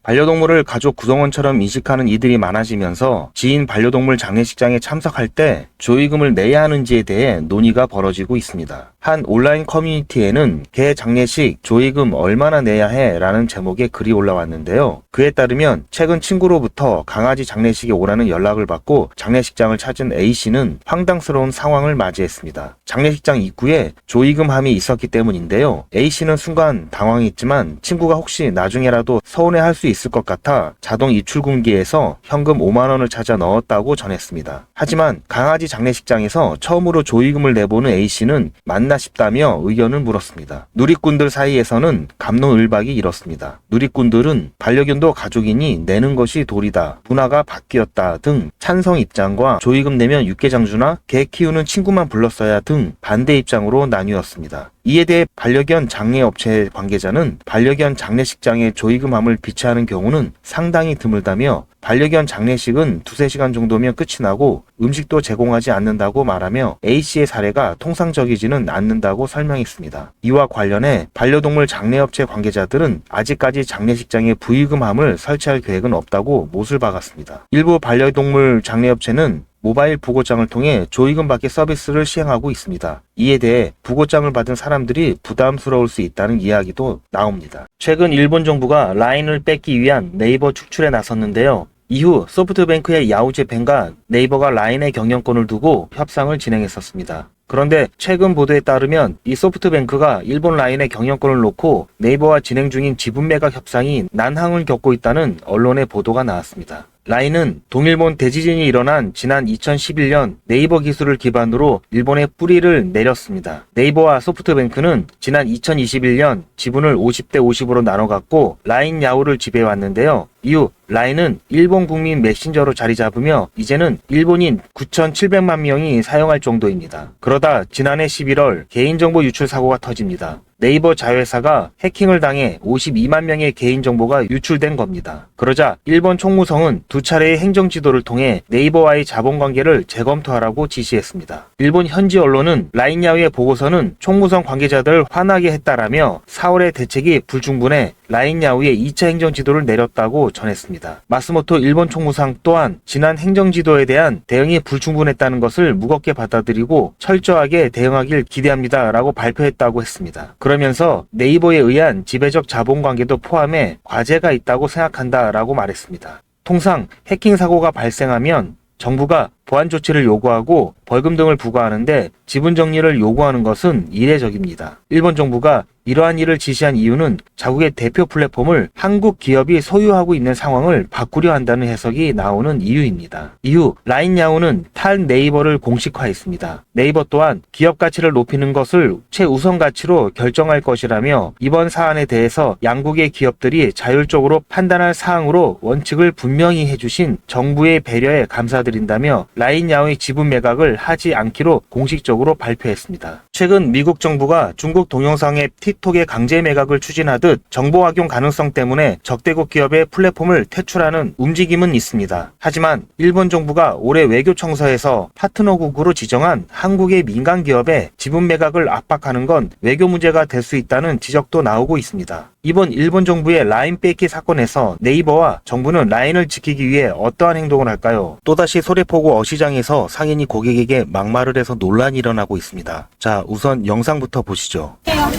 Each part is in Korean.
반려동물을 가족 구성원처럼 인식하는 이들이 많아지면서 지인 반려동물 장례식장에 참석할 때 조의금을 내야 하는지에 대해 논의가 벌어지고 있습니다. 한 온라인 커뮤니티에는 개 장례식 조의금 얼마나 내야 해? 라는 제목의 글이 올라왔는데요. 그에 따르면 최근 친구로부터 강아지 장례식에 오라는 연락을 받고 장례식장을 찾은 A씨는 황당스러운 상황을 맞이했습니다. 장례식장 입구에 조의금함이 있었기 때문인데요. A씨는 순간 당황했지만 친구가 혹시 나중에라도 서운해할 수 있을 것 같아 자동 입출금기에서 현금 5만원을 찾아 넣었다고 전했습니다. 하지만 강아지 장례식장에서 처음으로 조의금을 내보는 A씨는 맞나 싶다며 의견을 물었습니다. 누리꾼들 사이에서는 갑론을박이 일었습니다. 누리꾼들은 반려견도 가족이니 내는 것이 도리다, 문화가 바뀌었다 등 찬성 입장과 조의금 내면 육개장주나 개 키우는 친구만 불렀어야 등 반대 입장으로 나뉘었습니다. 이에 대해 반려견 장례업체 관계자는 반려견 장례식장에 조의금함을 비치하는 경우는 상당히 드물다며 반려견 장례식은 2-3시간 정도면 끝이 나고 음식도 제공하지 않는다고 말하며 A씨의 사례가 통상적이지는 않는다고 설명했습니다. 이와 관련해 반려동물 장례업체 관계자들은 아직까지 장례식장에 부의금함을 설치할 계획은 없다고 못을 박았습니다. 일부 반려동물 장례업체는 모바일 부고장을 통해 조의금 받기 서비스를 시행하고 있습니다. 이에 대해 부고장을 받은 사람들이 부담스러울 수 있다는 이야기도 나옵니다. 최근 일본 정부가 라인을 뺏기 위한 네이버 축출에 나섰는데요. 이후 소프트뱅크의 야후제펜과 네이버가 라인의 경영권을 두고 협상을 진행했었습니다. 그런데 최근 보도에 따르면 이 소프트뱅크가 일본 라인의 경영권을 놓고 네이버와 진행 중인 지분 매각 협상이 난항을 겪고 있다는 언론의 보도가 나왔습니다. 라인은 동일본 대지진이 일어난 지난 2011년 네이버 기술을 기반으로 일본에 뿌리를 내렸습니다. 네이버와 소프트뱅크는 지난 2021년 지분을 50대 50으로 나눠 갖고 라인 야후를 지배해왔는데요. 이후 라인은 일본 국민 메신저로 자리 잡으며 이제는 일본인 9,700만 명이 사용할 정도입니다. 그러다 지난해 11월 개인정보 유출 사고가 터집니다. 네이버 자회사가 해킹을 당해 52만 명의 개인정보가 유출된 겁니다. 그러자 일본 총무성은 2차례의 행정지도를 통해 네이버와의 자본관계를 재검토하라고 지시했습니다. 일본 현지 언론은 라인 야후의 보고서는 총무성 관계자들을 화나게 했다라며 4월에 대책이 불충분해 라인 야후의 2차 행정지도를 내렸다고 전했습니다. 마스모토 일본 총무상 또한 지난 행정지도에 대한 대응이 불충분했다는 것을 무겁게 받아들이고 철저하게 대응하길 기대합니다 라고 발표했다고 했습니다. 그러면서 네이버에 의한 지배적 자본관계도 포함해 과제가 있다고 생각한다 라고 말했습니다. 통상 해킹 사고가 발생하면 정부가 보안 조치를 요구하고 벌금 등을 부과하는데 지분 정리를 요구하는 것은 이례적입니다. 일본 정부가 이러한 일을 지시한 이유는 자국의 대표 플랫폼을 한국 기업이 소유하고 있는 상황을 바꾸려 한다는 해석이 나오는 이유입니다. 이후 라인 야후는 탈 네이버를 공식화했습니다. 네이버 또한 기업 가치를 높이는 것을 최우선 가치로 결정할 것이라며 이번 사안에 대해서 양국의 기업들이 자율적으로 판단할 사항으로 원칙을 분명히 해주신 정부의 배려에 감사드린다며 라인 야후의 지분 매각을 하지 않기로 공식적으로 발표했습니다. 최근 미국 정부가 중국 동영상 앱 틱톡의 강제 매각을 추진하듯 정보 악용 가능성 때문에 적대국 기업의 플랫폼을 퇴출하는 움직임은 있습니다. 하지만 일본 정부가 올해 외교청서에서 파트너국으로 지정한 한국의 민간 기업의 지분 매각을 압박하는 건 외교 문제가 될 수 있다는 지적도 나오고 있습니다. 이번 일본 정부의 라인 뺏기 사건에서 네이버와 정부는 라인을 지키기 위해 어떠한 행동을 할까요? 또다시 소래포구 어시장에서 상인이 고객에게 막말을 해서 논란이 일어나고 있습니다. 자, 우선 영상부터 보시죠. 그냥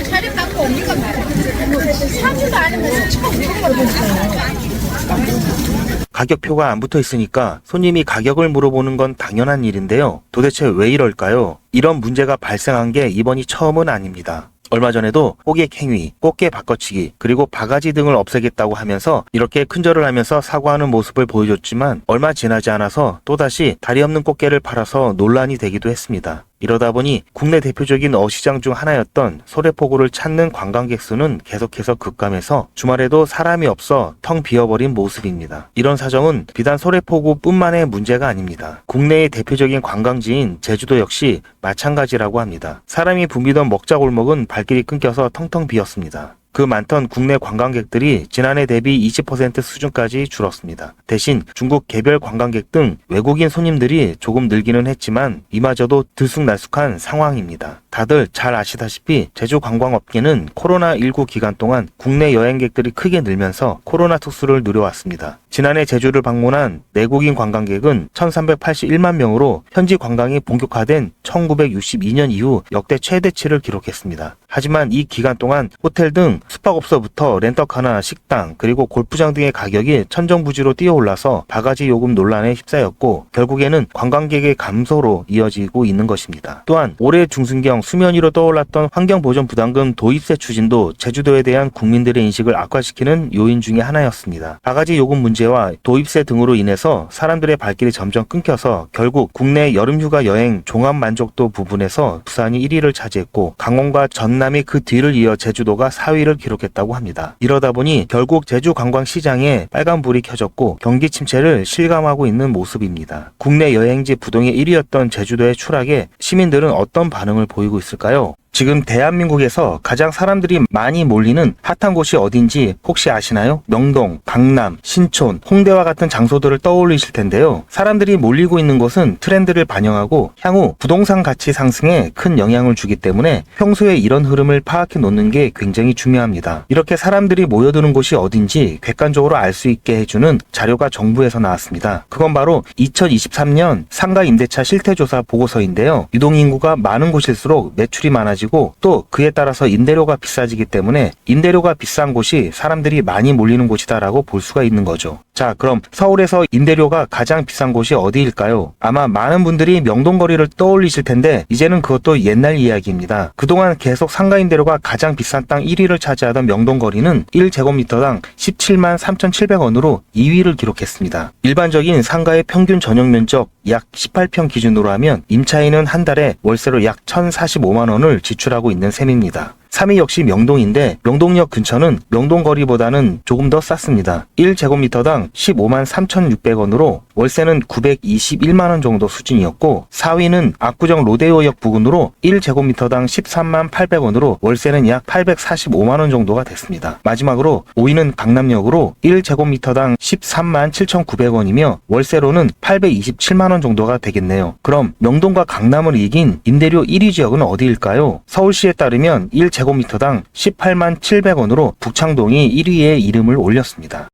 자리 갖고 없는 건 말이야. 사지도 않으면서 처음 가격표가 안 붙어 있으니까 손님이 가격을 물어보는 건 당연한 일인데요. 도대체 왜 이럴까요? 이런 문제가 발생한 게 이번이 처음은 아닙니다. 얼마 전에도 호객 행위, 꽃게 바꿔치기, 그리고 바가지 등을 없애겠다고 하면서 이렇게 큰절을 하면서 사과하는 모습을 보여줬지만 얼마 지나지 않아서 또다시 다리 없는 꽃게를 팔아서 논란이 되기도 했습니다. 이러다 보니 국내 대표적인 어시장 중 하나였던 소래포구를 찾는 관광객 수는 계속해서 급감해서 주말에도 사람이 없어 텅 비어버린 모습입니다. 이런 사정은 비단 소래포구뿐만의 문제가 아닙니다. 국내의 대표적인 관광지인 제주도 역시 마찬가지라고 합니다. 사람이 붐비던 먹자골목은 발길이 끊겨서 텅텅 비었습니다. 그 많던 국내 관광객들이 지난해 대비 20% 수준까지 줄었습니다. 대신 중국 개별 관광객 등 외국인 손님들이 조금 늘기는 했지만 이마저도 들쑥날쑥한 상황입니다. 다들 잘 아시다시피 제주 관광업계는 코로나19 기간 동안 국내 여행객들이 크게 늘면서 코로나 특수를 누려왔습니다. 지난해 제주를 방문한 내국인 관광객은 1381만 명으로 현지 관광이 본격화된 1962년 이후 역대 최대치를 기록했습니다. 하지만 이 기간 동안 호텔 등 숙박업소부터 렌터카나 식당 그리고 골프장 등의 가격이 천정부지로 뛰어올라서 바가지 요금 논란에 휩싸였고 결국에는 관광객의 감소로 이어지고 있는 것입니다. 또한 올해 중순경 수면 위로 떠올랐던 환경보전부담금 도입세 추진도 제주도에 대한 국민들의 인식을 악화시키는 요인 중에 하나였습니다. 바가지 요금 문제와 도입세 등으로 인해서 사람들의 발길이 점점 끊겨서 결국 국내 여름휴가 여행 종합만족도 부분에서 부산이 1위를 차지했고 강원과 전남이 그 뒤를 이어 제주도가 4위를 기록했다고 합니다. 이러다 보니 결국 제주 관광시장에 빨간불이 켜졌고 경기 침체를 실감하고 있는 모습입니다. 국내 여행지 부동의 1위였던 제주도의 추락에 시민들은 어떤 반응을 보이고 있을까요? 지금 대한민국에서 가장 사람들이 많이 몰리는 핫한 곳이 어딘지 혹시 아시나요? 명동, 강남, 신촌, 홍대와 같은 장소들을 떠올리실 텐데요. 사람들이 몰리고 있는 곳은 트렌드를 반영하고 향후 부동산 가치 상승에 큰 영향을 주기 때문에 평소에 이런 흐름을 파악해 놓는 게 굉장히 중요합니다. 이렇게 사람들이 모여드는 곳이 어딘지 객관적으로 알 수 있게 해주는 자료가 정부에서 나왔습니다. 그건 바로 2023년 상가 임대차 실태조사 보고서인데요. 유동인구가 많은 곳일수록 매출이 많아지고 또 그에 따라서 임대료가 비싸지기 때문에 임대료가 비싼 곳이 사람들이 많이 몰리는 곳이다라고 볼 수가 있는 거죠. 자, 그럼 서울에서 임대료가 가장 비싼 곳이 어디일까요? 아마 많은 분들이 명동거리를 떠올리실 텐데 이제는 그것도 옛날 이야기입니다. 그동안 계속 상가 임대료가 가장 비싼 땅 1위를 차지하던 명동거리는 1제곱미터당 17만 3,700원으로 2위를 기록했습니다. 일반적인 상가의 평균 전용 면적 약 18평 기준으로 하면 임차인은 한 달에 월세로 약 1,045만 원을 지출하고 있는 셈입니다. 3위 역시 명동인데 명동역 근처는 명동거리보다는 조금 더 쌌습니다. 1제곱미터당 15만 3,600원으로 월세는 921만 원 정도 수준이었고 4위는 압구정 로데오역 부근으로 1제곱미터당 13만 800원으로 월세는 약 845만 원 정도가 됐습니다. 마지막으로 5위는 강남역으로 1제곱미터당 13만 7,900원이며 월세로는 827만 원 정도가 되겠네요. 그럼 명동과 강남을 이긴 임대료 1위 지역은 어디일까요? 서울시에 따르면 1제곱미터당 18만 700원으로 북창동이 1위에 이름을 올렸습니다.